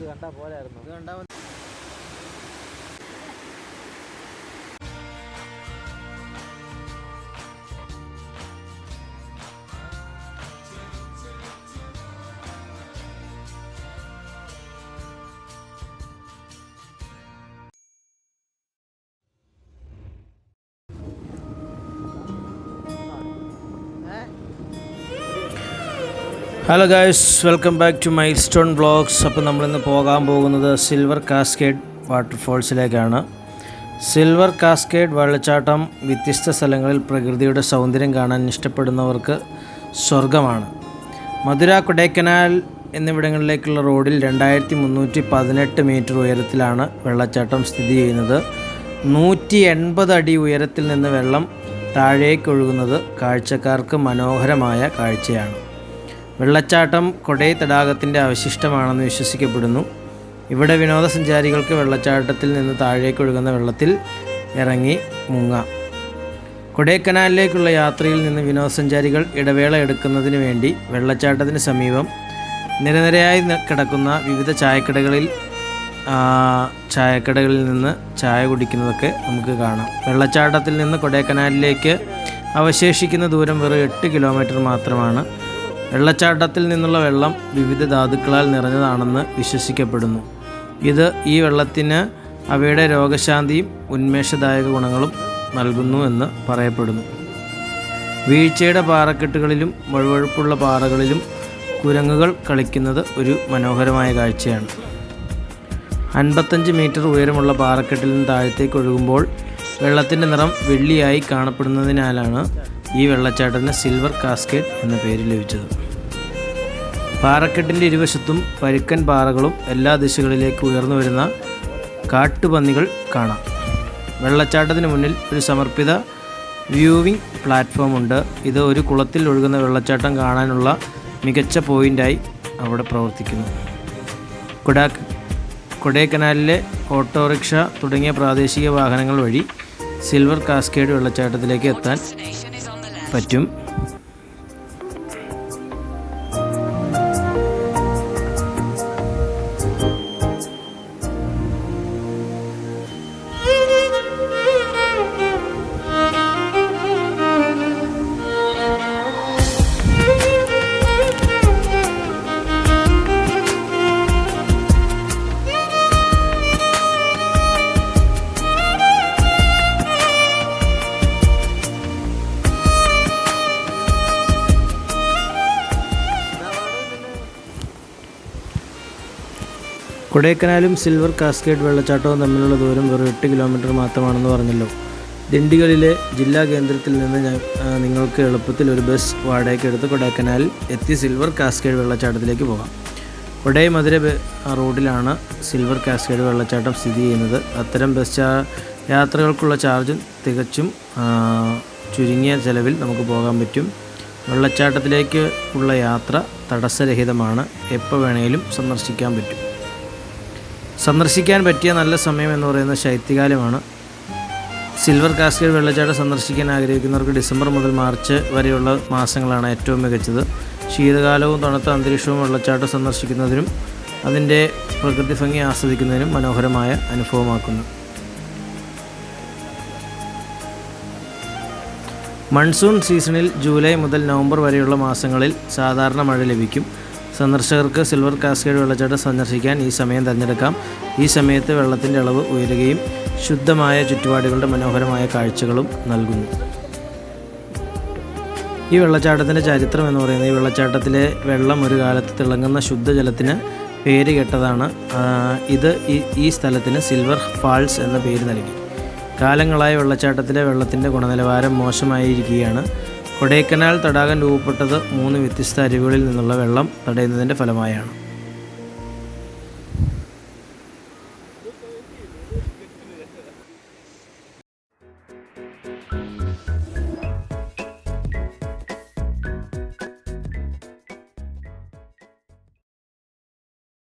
കണ്ടാൽ പോരായിരുന്നു. ഇത് കണ്ടാൽ hello guys, welcome back to milestone vlogs. അപ്പോൾ നമ്മളിന്ന് പോകാൻ പോകുന്നത് സിൽവർ കാസ്കേഡ് വാട്ടർഫോൾസിലേക്കാണ്. സിൽവർ കാസ്കേഡ് വെള്ളച്ചാട്ടം വ്യത്യസ്ത സ്ഥലങ്ങളിൽ പ്രകൃതിയുടെ സൗന്ദര്യം കാണാൻ ഇഷ്ടപ്പെടുന്നവർക്ക് സ്വർഗമാണ്. മധുര, കൊടൈക്കനാൽ എന്നിവിടങ്ങളിലേക്കുള്ള റോഡിൽ 2318 മീറ്റർ ഉയരത്തിലാണ് വെള്ളച്ചാട്ടം സ്ഥിതി ചെയ്യുന്നത്. 180 അടി ഉയരത്തിൽ നിന്ന് വെള്ളം താഴേക്കൊഴുകുന്നത് കാഴ്ചക്കാർക്ക് മനോഹരമായ കാഴ്ചയാണ്. വെള്ളച്ചാട്ടം കൊടൈ തടാകത്തിൻ്റെ അവശിഷ്ടമാണെന്ന് വിശ്വസിക്കപ്പെടുന്നു. ഇവിടെ വിനോദസഞ്ചാരികൾക്ക് വെള്ളച്ചാട്ടത്തിൽ നിന്ന് താഴേക്കൊഴുകുന്ന വെള്ളത്തിൽ ഇറങ്ങി മുങ്ങാം. കൊടൈക്കനാലിലേക്കുള്ള യാത്രയിൽ നിന്ന് വിനോദസഞ്ചാരികൾ ഇടവേള എടുക്കുന്നതിന് വേണ്ടി വെള്ളച്ചാട്ടത്തിന് സമീപം നിരനിരയായി കിടക്കുന്ന വിവിധ ചായക്കടകളിൽ നിന്ന് ചായ കുടിക്കുന്നതൊക്കെ നമുക്ക് കാണാം. വെള്ളച്ചാട്ടത്തിൽ നിന്ന് കൊടൈക്കനാലിലേക്ക് അവശേഷിക്കുന്ന ദൂരം വെറും 8 കിലോമീറ്റർ മാത്രമാണ്. വെള്ളച്ചാട്ടത്തിൽ നിന്നുള്ള വെള്ളം വിവിധ ധാതുക്കളാൽ നിറഞ്ഞതാണെന്ന് വിശ്വസിക്കപ്പെടുന്നു. ഇത് ഈ വെള്ളത്തിന് അവയുടെ രോഗശാന്തിയും ഉന്മേഷദായക ഗുണങ്ങളും നൽകുന്നു എന്ന് പറയപ്പെടുന്നു. വീഴ്ചയുടെ പാറക്കെട്ടുകളിലും വഴുവഴുപ്പുള്ള പാറകളിലും കുരങ്ങുകൾ കളിക്കുന്നത് ഒരു മനോഹരമായ കാഴ്ചയാണ്. 55 മീറ്റർ ഉയരമുള്ള പാറക്കെട്ടിൽ നിന്ന് താഴത്തേക്ക് ഒഴുകുമ്പോൾ വെള്ളത്തിൻ്റെ നിറം വെള്ളിയായി കാണപ്പെടുന്നതിനാലാണ് ഈ വെള്ളച്ചാട്ടത്തിന് സിൽവർ കാസ്കേഡ് എന്ന പേര് ലഭിച്ചത്. പാറക്കെട്ടിൻ്റെ ഇരുവശത്തും പരുക്കൻ പാറകളും എല്ലാ ദിശകളിലേക്ക് ഉയർന്നു വരുന്ന കാട്ടുപന്നികൾ കാണാം. വെള്ളച്ചാട്ടത്തിന് മുന്നിൽ ഒരു സമർപ്പിത വ്യൂവിംഗ് പ്ലാറ്റ്ഫോം ഉണ്ട്. ഇത് ഒരു കുളത്തിൽ ഒഴുകുന്ന വെള്ളച്ചാട്ടം കാണാനുള്ള മികച്ച പോയിൻ്റായി അവിടെ പ്രവർത്തിക്കുന്നു. കൊടൈക്കനാലിലെ ഓട്ടോറിക്ഷ തുടങ്ങിയ പ്രാദേശിക വാഹനങ്ങൾ വഴി സിൽവർ കാസ്കേഡ് വെള്ളച്ചാട്ടത്തിലേക്ക് എത്താൻ പറ്റും. കൊടൈക്കനാലും സിൽവർ കാസ്കേഡ് വെള്ളച്ചാട്ടവും തമ്മിലുള്ള ദൂരം വെറും 8 കിലോമീറ്റർ മാത്രമാണെന്ന് പറഞ്ഞല്ലോ. ദിണ്ടിഗലിലെ ജില്ലാ കേന്ദ്രത്തിൽ നിന്ന് നിങ്ങൾക്ക് എളുപ്പത്തിൽ ഒരു ബസ് വാടകയ്ക്കെടുത്ത് കൊടൈക്കനാലിൽ എത്തി സിൽവർ കാസ്കേഡ് വെള്ളച്ചാട്ടത്തിലേക്ക് പോകാം. കൊടൈ മധുര റോഡിലാണ് സിൽവർ കാസ്കേഡ് വെള്ളച്ചാട്ടം സ്ഥിതി ചെയ്യുന്നത്. അത്തരം ബസ് യാത്രകൾക്കുള്ള ചാർജും തികച്ചും ചുരുങ്ങിയ ചെലവിൽ നമുക്ക് പോകാൻ പറ്റും. വെള്ളച്ചാട്ടത്തിലേക്ക് ഉള്ള യാത്ര തടസ്സരഹിതമാണ്. എപ്പോൾ വേണമെങ്കിലും സന്ദർശിക്കാൻ പറ്റും. സന്ദർശിക്കാൻ പറ്റിയ നല്ല സമയം എന്ന് പറയുന്നത് ശൈത്യകാലമാണ്. സിൽവർ കാസ്കേഡ് വെള്ളച്ചാട്ടം സന്ദർശിക്കാൻ ആഗ്രഹിക്കുന്നവർക്ക് ഡിസംബർ മുതൽ മാർച്ച് വരെയുള്ള മാസങ്ങളാണ് ഏറ്റവും മികച്ചത്. ശീതകാലവും തണുത്ത അന്തരീക്ഷവും വെള്ളച്ചാട്ടം സന്ദർശിക്കുന്നതിനും അതിൻ്റെ പ്രകൃതി ഭംഗി ആസ്വദിക്കുന്നതിനും മനോഹരമായ അനുഭവമാക്കുന്നു. മൺസൂൺ സീസണിൽ ജൂലൈ മുതൽ നവംബർ വരെയുള്ള മാസങ്ങളിൽ സാധാരണ മഴ ലഭിക്കും. സന്ദർശകർക്ക് സിൽവർ കാസ്കേഡ് വെള്ളച്ചാട്ടം സന്ദർശിക്കാൻ ഈ സമയം തിരഞ്ഞെടുക്കാം. ഈ സമയത്ത് വെള്ളത്തിൻ്റെ അളവ് ഉയരുകയും ശുദ്ധമായ ചുറ്റുപാടുകളുടെ മനോഹരമായ കാഴ്ചകളും നൽകുന്നു. ഈ വെള്ളച്ചാട്ടത്തിൻ്റെ ചരിത്രം എന്ന് പറയുന്നത്, ഈ വെള്ളച്ചാട്ടത്തിലെ വെള്ളം ഒരു കാലത്ത് തിളങ്ങുന്ന ശുദ്ധജലത്തിന് പേര് കേട്ടതാണ്. ഇത് ഈ സ്ഥലത്തിന് സിൽവർ ഫാൾസ് എന്ന പേര് നൽകി. കാലങ്ങളായി വെള്ളച്ചാട്ടത്തിലെ വെള്ളത്തിൻ്റെ ഗുണനിലവാരം മോശമായിരിക്കുകയാണ്. കൊടൈക്കനാൽ തടാകം രൂപപ്പെട്ടത് 3 വ്യത്യസ്ത അരുവികളിൽ നിന്നുള്ള വെള്ളം തടയുന്നതിൻ്റെ ഫലമായാണ്.